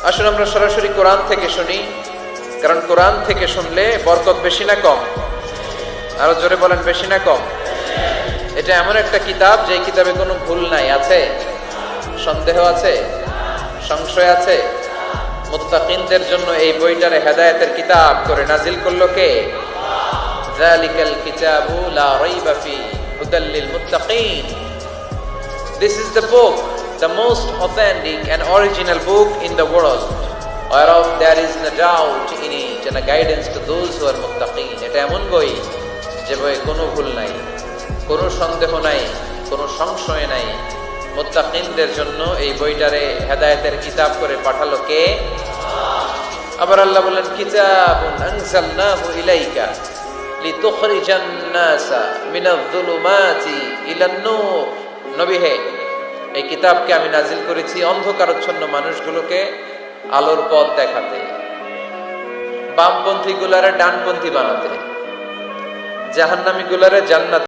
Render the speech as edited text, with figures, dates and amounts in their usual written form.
আসুন আমরা সরাসরি কোরআন থেকে শুনি, কারণ কোরআন থেকে শুনলে বরকত বেশি না কম? আরো জোরে বলেন, বেশি না কম? এটা এমন একটা কিতাব যে কিতাবে কোনো ভুল নাই। আছে? সন্দেহ আছে? সংশয় আছে? মুত্তাকিনদের জন্য এই বইটারে হেদায়েতের কিতাব করে নাজিল করলো কে? যালিকাল কিতাবু লা রাইবা ফি হুদাল লিল মুত্তাকিন। This is the book, the most authentic and original book in the world, whereof there is no doubt in it and a guidance to those who are muttaqin. এটা এমন বই যে বইয়ে কোনো ভুল নাই, কোনো সন্দেহ নাই, কোনো সংশয় নাই। মুত্তাকিনদের জন্য এই বইটারে হেদায়েতের কিতাব করে পাঠালো কে? আবার আল্লাহ বলেন, কিতাবুন আনজালনাহু ইলাইকা লিতুখরিজান নাসা মিনাজ যুলুমাতি ইলান নূর। নবী হে, এই কিতাবকে আমি নাজিল করেছি অন্ধকারাচ্ছন্ন মানুষগুলোকে আলোর পথ দেখাতে, বামপন্থী গুলারে ডানপন্থী বানাতে, জাহান্নামী গুলারে জান্নাত